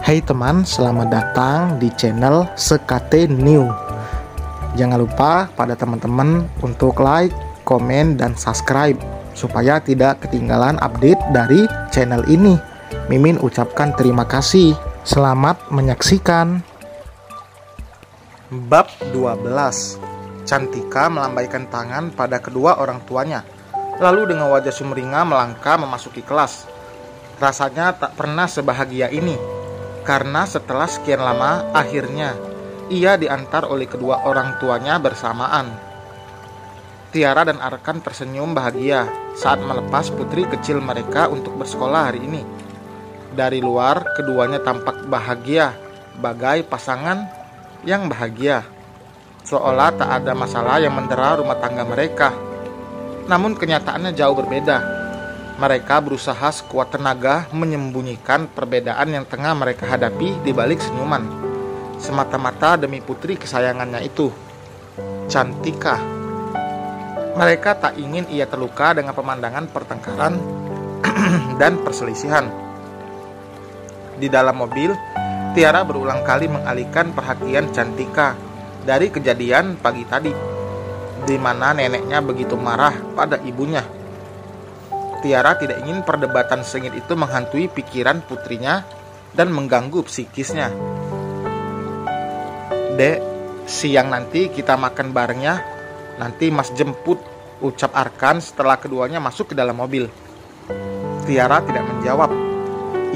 Hai teman, selamat datang di channel Sekate New. Jangan lupa pada teman-teman untuk like, komen, dan subscribe supaya tidak ketinggalan update dari channel ini. Mimin ucapkan terima kasih. Selamat menyaksikan. Bab 12. Cantika melambaikan tangan pada kedua orang tuanya, lalu dengan wajah sumringah melangkah memasuki kelas. Rasanya tak pernah sebahagia ini, karena setelah sekian lama, akhirnya ia diantar oleh kedua orang tuanya bersamaan. Tiara dan Arkan tersenyum bahagia saat melepas putri kecil mereka untuk bersekolah hari ini. Dari luar, keduanya tampak bahagia, bagai pasangan yang bahagia, seolah tak ada masalah yang mendera rumah tangga mereka. Namun kenyataannya jauh berbeda. Mereka berusaha sekuat tenaga menyembunyikan perbedaan yang tengah mereka hadapi di balik senyuman, semata-mata demi putri kesayangannya itu, Cantika. Mereka tak ingin ia terluka dengan pemandangan pertengkaran dan perselisihan. Di dalam mobil, Tiara berulang kali mengalihkan perhatian Cantika dari kejadian pagi tadi, di mana neneknya begitu marah pada ibunya. Tiara tidak ingin perdebatan sengit itu menghantui pikiran putrinya dan mengganggu psikisnya. Dek, siang nanti kita makan bareng ya. Nanti Mas jemput, ucap Arkan setelah keduanya masuk ke dalam mobil. Tiara tidak menjawab.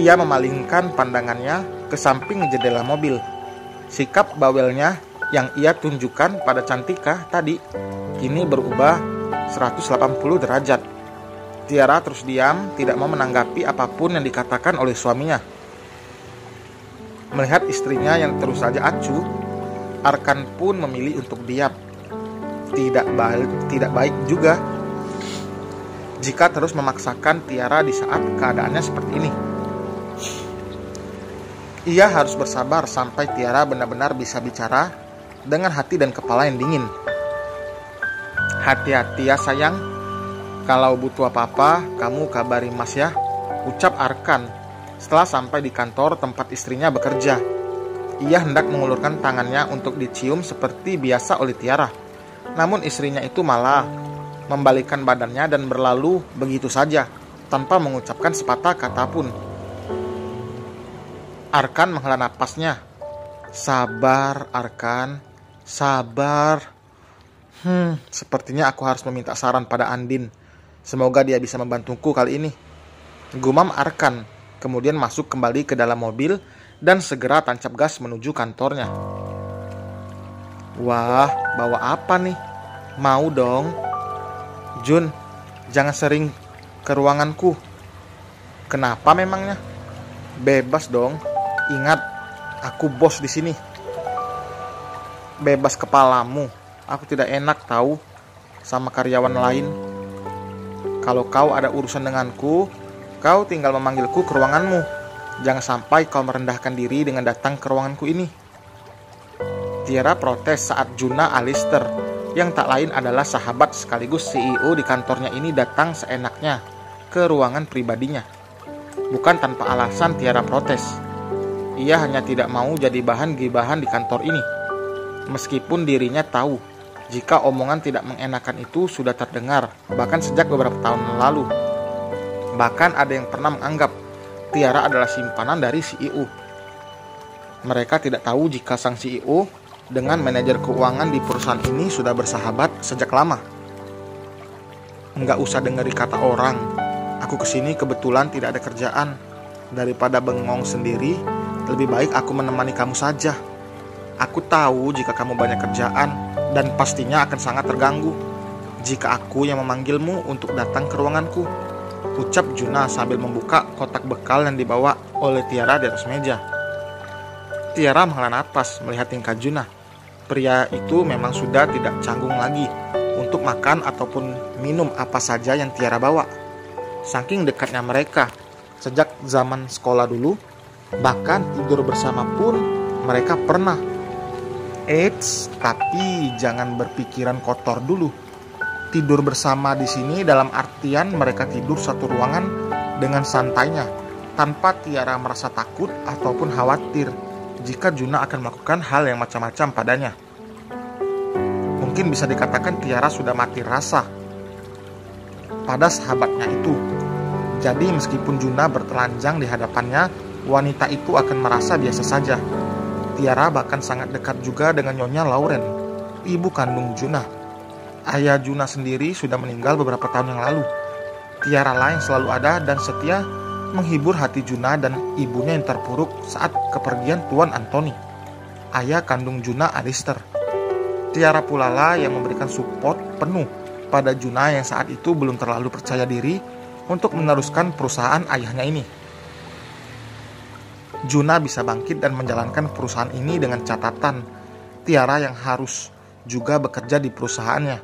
Ia memalingkan pandangannya ke samping jendela mobil. Sikap bawelnya yang ia tunjukkan pada Cantika tadi kini berubah 180 derajat. Tiara terus diam, tidak mau menanggapi apapun yang dikatakan oleh suaminya. Melihat istrinya yang terus saja acuh, Arkan pun memilih untuk diam. Tidak baik juga jika terus memaksakan Tiara di saat keadaannya seperti ini. Ia harus bersabar sampai Tiara benar-benar bisa bicara dengan hati dan kepala yang dingin. Hati-hati ya sayang. Kalau butuh apa-apa, kamu kabari Mas ya, ucap Arkan setelah sampai di kantor tempat istrinya bekerja. Ia hendak mengulurkan tangannya untuk dicium seperti biasa oleh Tiara. Namun istrinya itu malah membalikkan badannya dan berlalu begitu saja, tanpa mengucapkan sepatah kata pun. Arkan menghela napasnya. Sabar Arkan, sabar. Sepertinya aku harus meminta saran pada Andin. Semoga dia bisa membantuku kali ini, gumam Arkan, kemudian masuk kembali ke dalam mobil dan segera tancap gas menuju kantornya. Wah, bawa apa nih? Mau dong. Jun, jangan sering ke ruanganku. Kenapa memangnya? Bebas dong. Ingat, aku bos di sini. Bebas kepalamu. Aku tidak enak tahu sama karyawan lain. Kalau kau ada urusan denganku, kau tinggal memanggilku ke ruanganmu. Jangan sampai kau merendahkan diri dengan datang ke ruanganku ini. Tiara protes saat Juna Alister, yang tak lain adalah sahabat sekaligus CEO di kantornya ini, datang seenaknya ke ruangan pribadinya. Bukan tanpa alasan Tiara protes. Ia hanya tidak mau jadi bahan gibahan di kantor ini. Meskipun dirinya tahu jika omongan tidak mengenakan itu sudah terdengar, bahkan sejak beberapa tahun lalu. Bahkan ada yang pernah menganggap Tiara adalah simpanan dari CEO. Mereka tidak tahu jika sang CEO dengan manajer keuangan di perusahaan ini sudah bersahabat sejak lama. Enggak usah dengeri kata orang. Aku kesini kebetulan tidak ada kerjaan. Daripada bengong sendiri, lebih baik aku menemani kamu saja. Aku tahu jika kamu banyak kerjaan dan pastinya akan sangat terganggu jika aku yang memanggilmu untuk datang ke ruanganku, ucap Juna sambil membuka kotak bekal yang dibawa oleh Tiara di atas meja. Tiara menghela napas melihat tingkah Juna. Pria itu memang sudah tidak canggung lagi untuk makan ataupun minum apa saja yang Tiara bawa. Saking dekatnya mereka sejak zaman sekolah dulu, bahkan tidur bersama pun mereka pernah. Eits, tapi jangan berpikiran kotor dulu. Tidur bersama di sini dalam artian mereka tidur satu ruangan dengan santainya, tanpa Tiara merasa takut ataupun khawatir jika Juna akan melakukan hal yang macam-macam padanya. Mungkin bisa dikatakan Tiara sudah mati rasa pada sahabatnya itu. Jadi meskipun Juna bertelanjang di hadapannya, wanita itu akan merasa biasa saja. Tiara bahkan sangat dekat juga dengan Nyonya Lauren, ibu kandung Juna. Ayah Juna sendiri sudah meninggal beberapa tahun yang lalu. Tiara lah yang selalu ada dan setia menghibur hati Juna dan ibunya yang terpuruk saat kepergian Tuan Anthony, ayah kandung Juna Alistair. Tiara pula lah yang memberikan support penuh pada Juna yang saat itu belum terlalu percaya diri untuk meneruskan perusahaan ayahnya ini. Juna bisa bangkit dan menjalankan perusahaan ini dengan catatan Tiara yang harus juga bekerja di perusahaannya.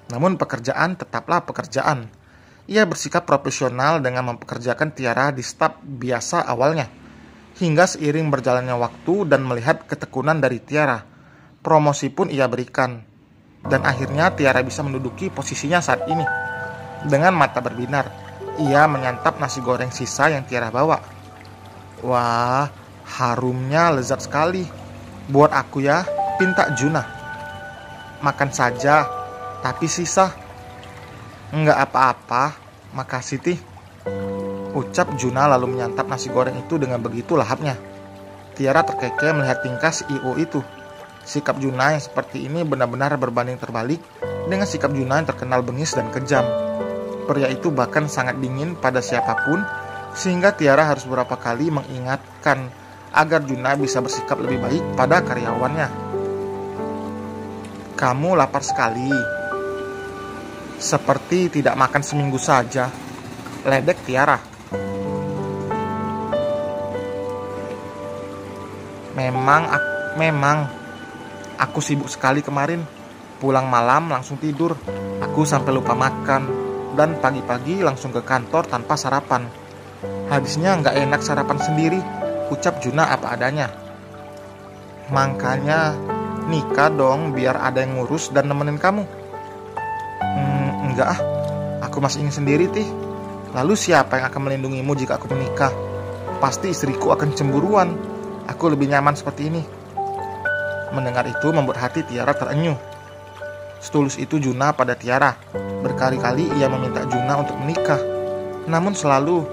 Namun pekerjaan tetaplah pekerjaan. Ia bersikap profesional dengan mempekerjakan Tiara di staf biasa awalnya. Hingga seiring berjalannya waktu dan melihat ketekunan dari Tiara, promosi pun ia berikan. Dan akhirnya Tiara bisa menduduki posisinya saat ini. Dengan mata berbinar, ia menyantap nasi goreng sisa yang Tiara bawa. Wah, harumnya lezat sekali. Buat aku ya, pinta Juna. Makan saja, tapi sisa. Enggak apa-apa, makasih Tih. Ucap Juna lalu menyantap nasi goreng itu dengan begitu lahapnya. Tiara terkekeh melihat tingkah CEO itu. Sikap Juna yang seperti ini benar-benar berbanding terbalik dengan sikap Juna yang terkenal bengis dan kejam. Pria itu bahkan sangat dingin pada siapapun, sehingga Tiara harus beberapa kali mengingatkan agar Juna bisa bersikap lebih baik pada karyawannya. Kamu lapar sekali. Seperti tidak makan seminggu saja, ledek Tiara. Memang, aku sibuk sekali kemarin. Pulang malam langsung tidur. Aku sampai lupa makan. Dan pagi-pagi langsung ke kantor tanpa sarapan. Habisnya nggak enak sarapan sendiri, ucap Juna apa adanya. Makanya nikah dong biar ada yang ngurus dan nemenin kamu. Enggak ah, aku masih ingin sendiri Tih. Lalu siapa yang akan melindungimu jika aku menikah? Pasti istriku akan cemburuan. Aku lebih nyaman seperti ini. Mendengar itu membuat hati Tiara terenyuh. Setulus itu Juna pada Tiara. Berkali-kali ia meminta Juna untuk menikah, namun selalu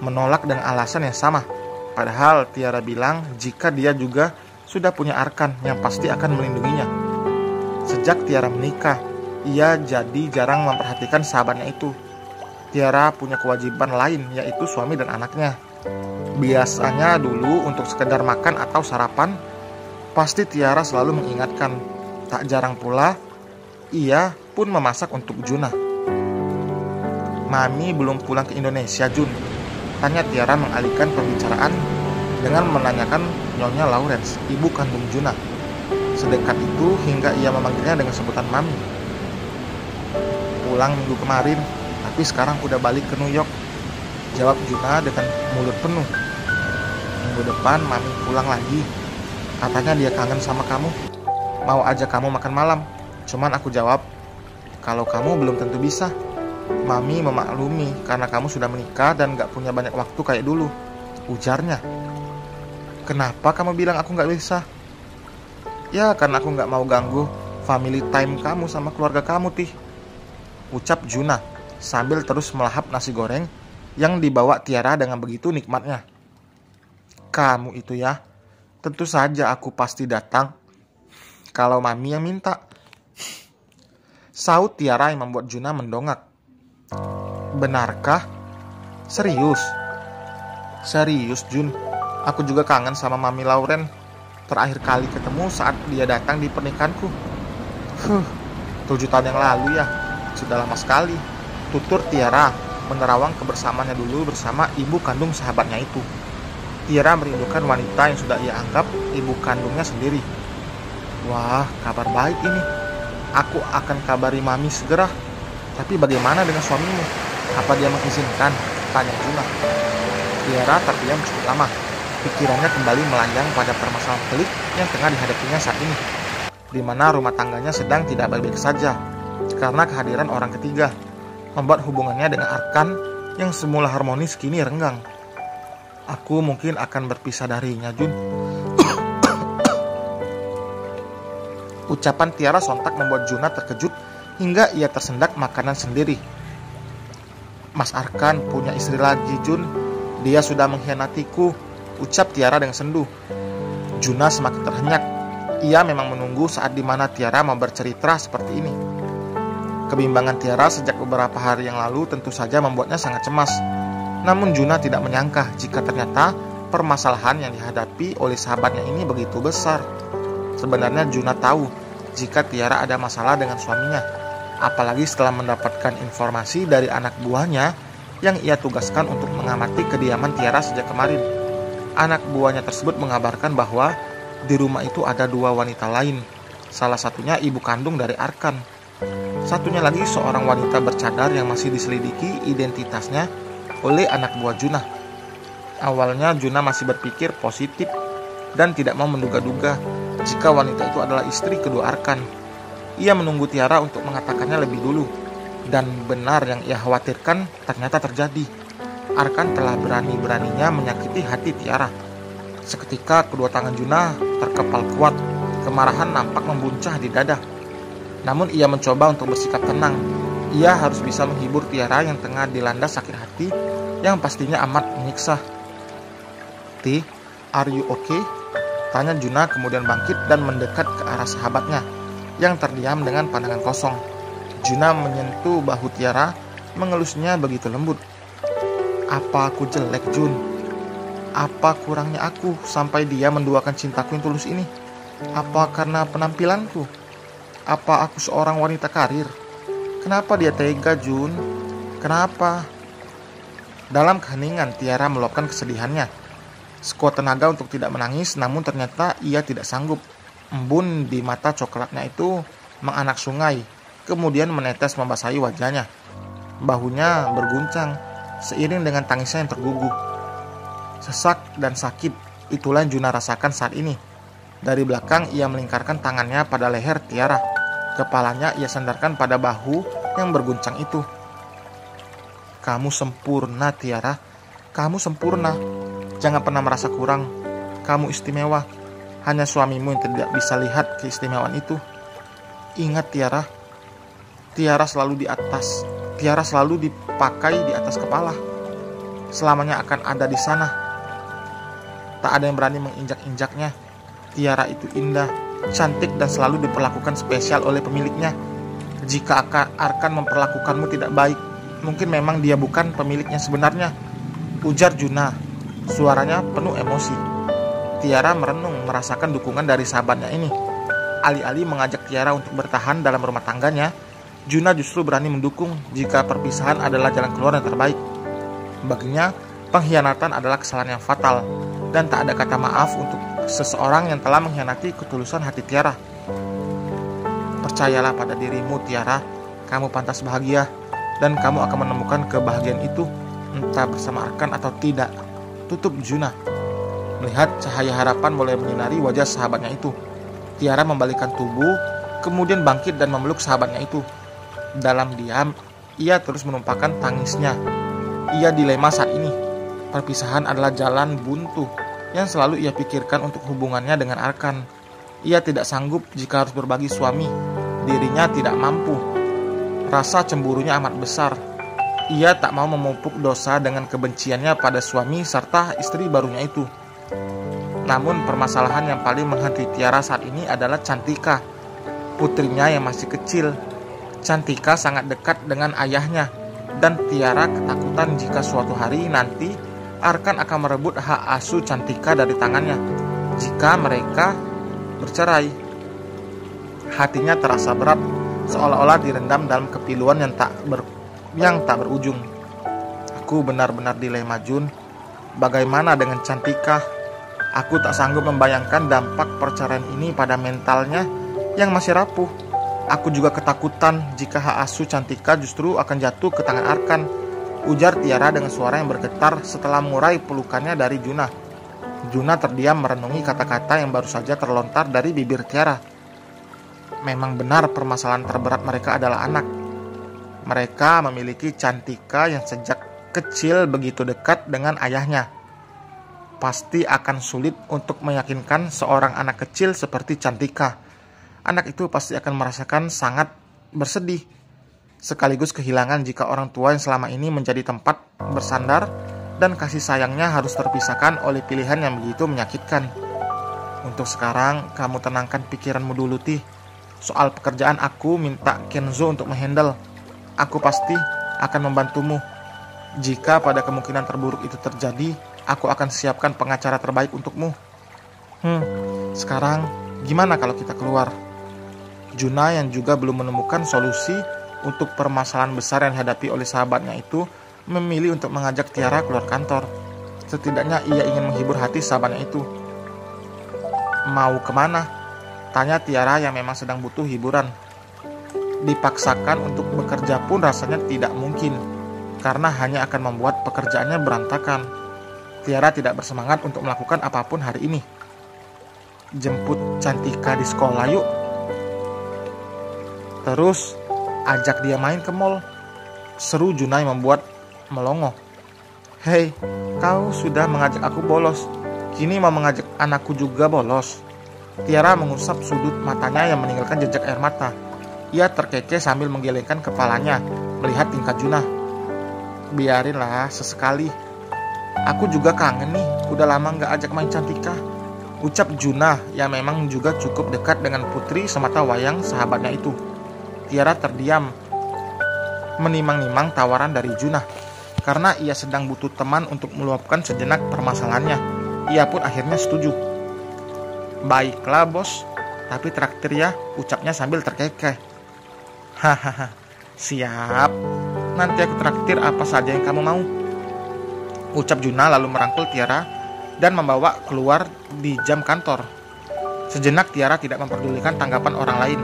menolak dengan alasan yang sama. Padahal Tiara bilang jika dia juga sudah punya Arkan yang pasti akan melindunginya. Sejak Tiara menikah, ia jadi jarang memperhatikan sahabatnya itu. Tiara punya kewajiban lain, yaitu suami dan anaknya. Biasanya dulu untuk sekedar makan atau sarapan, pasti Tiara selalu mengingatkan. Tak jarang pula, ia pun memasak untuk Juna. Mami belum pulang ke Indonesia, Jun, tanya Tiara mengalihkan pembicaraan dengan menanyakan Nyonya Lawrence, ibu kandung Juna. Sedekat itu hingga ia memanggilnya dengan sebutan Mami. Pulang minggu kemarin, tapi sekarang udah balik ke New York, jawab Juna dengan mulut penuh. Minggu depan Mami pulang lagi. Katanya dia kangen sama kamu, mau ajak kamu makan malam. Cuman aku jawab, kalau kamu belum tentu bisa. Mami memaklumi karena kamu sudah menikah dan gak punya banyak waktu kayak dulu, ujarnya. Kenapa kamu bilang aku gak bisa? Ya karena aku gak mau ganggu family time kamu sama keluarga kamu, Tih, ucap Juna sambil terus melahap nasi goreng yang dibawa Tiara dengan begitu nikmatnya. Kamu itu ya, tentu saja aku pasti datang kalau Mami yang minta, saut Tiara yang membuat Juna mendongak. Benarkah? Serius? Serius Jun, aku juga kangen sama Mami Lauren. Terakhir kali ketemu saat dia datang di pernikahanku. 7 tahun yang lalu ya, sudah lama sekali, tutur Tiara menerawang kebersamaannya dulu bersama ibu kandung sahabatnya itu. Tiara merindukan wanita yang sudah ia anggap ibu kandungnya sendiri. Wah, kabar baik ini. Aku akan kabari Mami segera. Tapi bagaimana dengan suamimu? Apa dia mengizinkan? Tanya Juna. Tiara terdiam cukup lama. Pikirannya kembali melayang pada permasalahan pelik yang tengah dihadapinya saat ini, di mana rumah tangganya sedang tidak baik-baik saja karena kehadiran orang ketiga, membuat hubungannya dengan Arkan yang semula harmonis kini renggang. Aku mungkin akan berpisah darinya, Jun. Ucapan Tiara sontak membuat Juna terkejut hingga ia tersendak makanan sendiri. Mas Arkan punya istri lagi, Jun. Dia sudah mengkhianatiku, ucap Tiara dengan sendu. Juna semakin terhenyak. Ia memang menunggu saat dimana Tiara mau bercerita seperti ini. Kebimbangan Tiara sejak beberapa hari yang lalu tentu saja membuatnya sangat cemas. Namun Juna tidak menyangka jika ternyata permasalahan yang dihadapi oleh sahabatnya ini begitu besar. Sebenarnya Juna tahu jika Tiara ada masalah dengan suaminya, apalagi setelah mendapatkan informasi dari anak buahnya yang ia tugaskan untuk mengamati kediaman Tiara sejak kemarin. Anak buahnya tersebut mengabarkan bahwa di rumah itu ada 2 wanita lain, salah satunya ibu kandung dari Arkan. Satunya lagi seorang wanita bercadar yang masih diselidiki identitasnya oleh anak buah Juna. Awalnya Juna masih berpikir positif dan tidak mau menduga-duga jika wanita itu adalah istri kedua Arkan. Ia menunggu Tiara untuk mengatakannya lebih dulu, dan benar yang ia khawatirkan ternyata terjadi. Arkan telah berani-beraninya menyakiti hati Tiara. Seketika kedua tangan Juna terkepal kuat, kemarahan nampak membuncah di dada. Namun ia mencoba untuk bersikap tenang. Ia harus bisa menghibur Tiara yang tengah dilanda sakit hati yang pastinya amat menyiksa. "Ti, are you okay?" tanya Juna kemudian bangkit dan mendekat ke arah sahabatnya yang terdiam dengan pandangan kosong. Juna menyentuh bahu Tiara, mengelusnya begitu lembut. "Apa aku jelek, Jun? Apa kurangnya aku sampai dia menduakan cintaku yang tulus ini? Apa karena penampilanku? Apa aku seorang wanita karir? Kenapa dia tega, Jun? Kenapa?" Dalam keheningan, Tiara meluapkan kesedihannya. Sekuat tenaga untuk tidak menangis, namun ternyata ia tidak sanggup. Embun di mata coklatnya itu menganak sungai, kemudian menetes membasahi wajahnya. Bahunya berguncang, seiring dengan tangisnya yang terguguh. Sesak dan sakit, itulah yang Juna rasakan saat ini. Dari belakang, ia melingkarkan tangannya pada leher Tiara. Kepalanya ia sandarkan pada bahu yang berguncang itu. "Kamu sempurna, Tiara. Kamu sempurna. Jangan pernah merasa kurang. Kamu istimewa. Hanya suamimu yang tidak bisa lihat keistimewaan itu. Ingat, Tiara. Tiara selalu di atas. Tiara selalu dipakai di atas kepala. Selamanya akan ada di sana. Tak ada yang berani menginjak-injaknya. Tiara itu indah, cantik dan selalu diperlakukan spesial oleh pemiliknya. Jika Arkan memperlakukanmu tidak baik, mungkin memang dia bukan pemiliknya sebenarnya," ujar Juna. Suaranya penuh emosi. Tiara merenung merasakan dukungan dari sahabatnya ini. Alih-alih mengajak Tiara untuk bertahan dalam rumah tangganya, Juna justru berani mendukung jika perpisahan adalah jalan keluar yang terbaik. Baginya, pengkhianatan adalah kesalahan yang fatal, dan tak ada kata maaf untuk seseorang yang telah mengkhianati ketulusan hati Tiara. "Percayalah pada dirimu, Tiara. Kamu pantas bahagia, dan kamu akan menemukan kebahagiaan itu, entah bersama Arkan atau tidak," tutup Juna. Melihat cahaya harapan mulai menyinari wajah sahabatnya itu, Tiara membalikkan tubuh, kemudian bangkit dan memeluk sahabatnya itu. Dalam diam, ia terus menumpahkan tangisnya. Ia dilema saat ini. Perpisahan adalah jalan buntu yang selalu ia pikirkan untuk hubungannya dengan Arkan. Ia tidak sanggup jika harus berbagi suami. Dirinya tidak mampu. Rasa cemburunya amat besar. Ia tak mau memupuk dosa dengan kebenciannya pada suami serta istri barunya itu. Namun permasalahan yang paling menghantui Tiara saat ini adalah Cantika, putrinya yang masih kecil. Cantika sangat dekat dengan ayahnya, dan Tiara ketakutan jika suatu hari nanti Arkan akan merebut hak asuh Cantika dari tangannya jika mereka bercerai. Hatinya terasa berat, seolah-olah direndam dalam kepiluan yang tak berujung. Aku benar-benar dilema, Jun. Bagaimana dengan Cantika? Aku tak sanggup membayangkan dampak perceraian ini pada mentalnya yang masih rapuh. Aku juga ketakutan jika hak asuh Cantika justru akan jatuh ke tangan Arkan, ujar Tiara dengan suara yang bergetar setelah mengurai pelukannya dari Juna. Juna terdiam merenungi kata-kata yang baru saja terlontar dari bibir Tiara. Memang benar permasalahan terberat mereka adalah anak. Mereka memiliki Cantika yang sejak kecil begitu dekat dengan ayahnya. pasti akan sulit untuk meyakinkan seorang anak kecil seperti Cantika. Anak itu pasti akan merasakan sangat bersedih, sekaligus kehilangan jika orang tua yang selama ini menjadi tempat bersandar dan kasih sayangnya harus terpisahkan oleh pilihan yang begitu menyakitkan. Untuk sekarang, kamu tenangkan pikiranmu dulu, Tih. Soal pekerjaan aku minta Kenzo untuk menghandle. Aku pasti akan membantumu. Jika pada kemungkinan terburuk itu terjadi, aku akan siapkan pengacara terbaik untukmu. Sekarang gimana kalau kita keluar? Juna yang juga belum menemukan solusi untuk permasalahan besar yang dihadapi oleh sahabatnya itu memilih untuk mengajak Tiara keluar kantor. Setidaknya ia ingin menghibur hati sahabatnya itu. Mau kemana? Tanya Tiara yang memang sedang butuh hiburan. Dipaksakan untuk bekerja pun rasanya tidak mungkin, karena hanya akan membuat pekerjaannya berantakan. Tiara tidak bersemangat untuk melakukan apapun hari ini. Jemput Cantika di sekolah yuk. Terus ajak dia main ke mall. Seru Juna yang membuat melongo. Hei, kau sudah mengajak aku bolos, kini mau mengajak anakku juga bolos. Tiara mengusap sudut matanya yang meninggalkan jejak air mata. Ia terkekeh sambil menggelengkan kepalanya melihat tingkah Juna. Biarinlah sesekali. Aku juga kangen nih, udah lama gak ajak main Cantika, ucap Juna yang memang juga cukup dekat dengan putri semata wayang sahabatnya itu. Tiara terdiam, menimang-nimang tawaran dari Juna. Karena ia sedang butuh teman untuk meluapkan sejenak permasalahannya, ia pun akhirnya setuju. Baiklah bos, tapi traktir ya, ucapnya sambil terkekeh. Hahaha, siap. Nanti aku traktir apa saja yang kamu mau, ucap Juna lalu merangkul Tiara dan membawa keluar di jam kantor. Sejenak Tiara tidak memperdulikan tanggapan orang lain.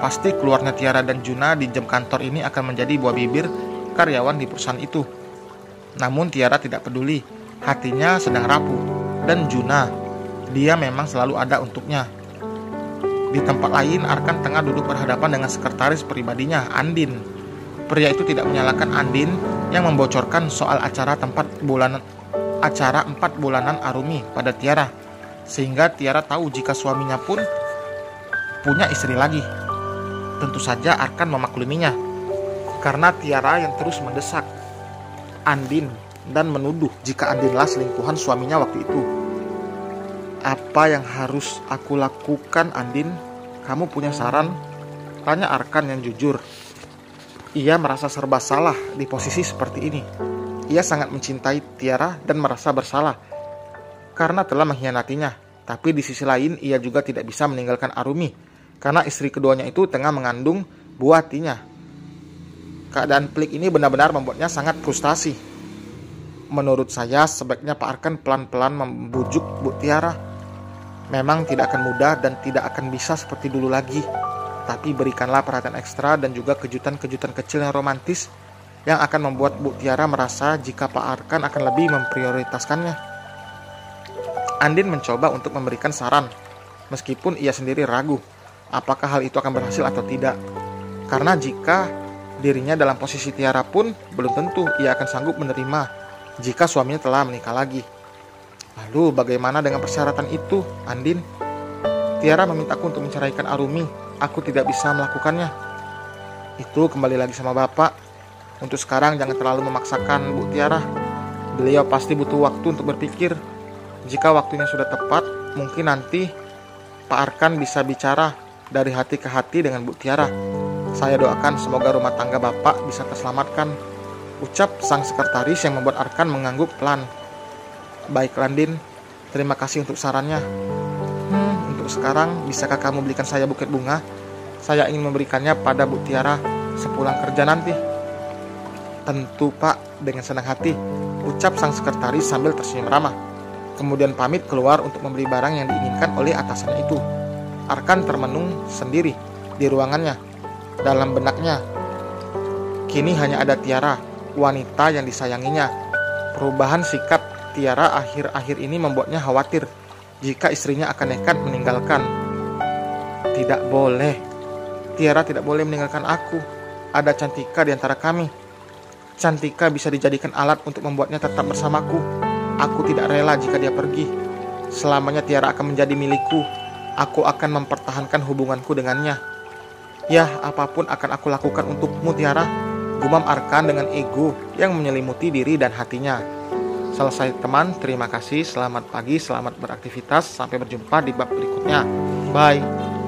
Pasti keluarnya Tiara dan Juna di jam kantor ini akan menjadi buah bibir karyawan di perusahaan itu. Namun Tiara tidak peduli, hatinya sedang rapuh. Dan Juna, dia memang selalu ada untuknya. Di tempat lain, Arkan tengah duduk berhadapan dengan sekretaris pribadinya, Andin. Pria itu tidak menyalahkan Andin yang membocorkan soal acara 4 bulanan Arumi pada Tiara, sehingga Tiara tahu jika suaminya pun punya istri lagi. Tentu saja Arkan memakluminya, karena Tiara yang terus mendesak Andin dan menuduh jika Andinlah selingkuhan suaminya waktu itu. Apa yang harus aku lakukan, Andin? Kamu punya saran? Tanya Arkan yang jujur. Ia merasa serba salah di posisi seperti ini. Ia sangat mencintai Tiara dan merasa bersalah karena telah mengkhianatinya. Tapi di sisi lain ia juga tidak bisa meninggalkan Arumi karena istri keduanya itu tengah mengandung buah hatinya. Keadaan pelik ini benar-benar membuatnya sangat frustasi. Menurut saya sebaiknya Pak Arkan pelan-pelan membujuk Bu Tiara. Memang tidak akan mudah dan tidak akan bisa seperti dulu lagi. Tapi berikanlah perhatian ekstra dan juga kejutan-kejutan kecil yang romantis yang akan membuat Bu Tiara merasa jika Pak Arkan akan lebih memprioritaskannya. Andin mencoba untuk memberikan saran, meskipun ia sendiri ragu apakah hal itu akan berhasil atau tidak. Karena jika dirinya dalam posisi Tiara pun belum tentu ia akan sanggup menerima jika suaminya telah menikah lagi. Lalu bagaimana dengan persyaratan itu, Andin? Tiara memintaku untuk menceraikan Arumi. Aku tidak bisa melakukannya. Itu kembali lagi sama Bapak. Untuk sekarang jangan terlalu memaksakan Bu Tiara. Beliau pasti butuh waktu untuk berpikir. Jika waktunya sudah tepat, mungkin nanti Pak Arkan bisa bicara dari hati ke hati dengan Bu Tiara. Saya doakan semoga rumah tangga Bapak bisa terselamatkan, ucap sang sekretaris yang membuat Arkan mengangguk pelan. Baik Andin, terima kasih untuk sarannya. Untuk sekarang, bisakah kamu belikan saya buket bunga? Saya ingin memberikannya pada Bu Tiara sepulang kerja nanti. Tentu Pak, dengan senang hati, ucap sang sekretaris sambil tersenyum ramah. Kemudian pamit keluar untuk membeli barang yang diinginkan oleh atasannya itu. Arkan termenung sendiri di ruangannya. Dalam benaknya, kini hanya ada Tiara, wanita yang disayanginya. Perubahan sikap Tiara akhir-akhir ini membuatnya khawatir jika istrinya akan nekat meninggalkan. Tidak boleh. Tiara tidak boleh meninggalkan aku. Ada Cantika di antara kami. Cantika bisa dijadikan alat untuk membuatnya tetap bersamaku. Aku tidak rela jika dia pergi. Selamanya Tiara akan menjadi milikku. Aku akan mempertahankan hubunganku dengannya. Ya, apapun akan aku lakukan untukmu, Tiara, gumam Arkan dengan ego yang menyelimuti diri dan hatinya. Selesai teman, terima kasih, selamat pagi, selamat beraktivitas, sampai berjumpa di bab berikutnya. Bye.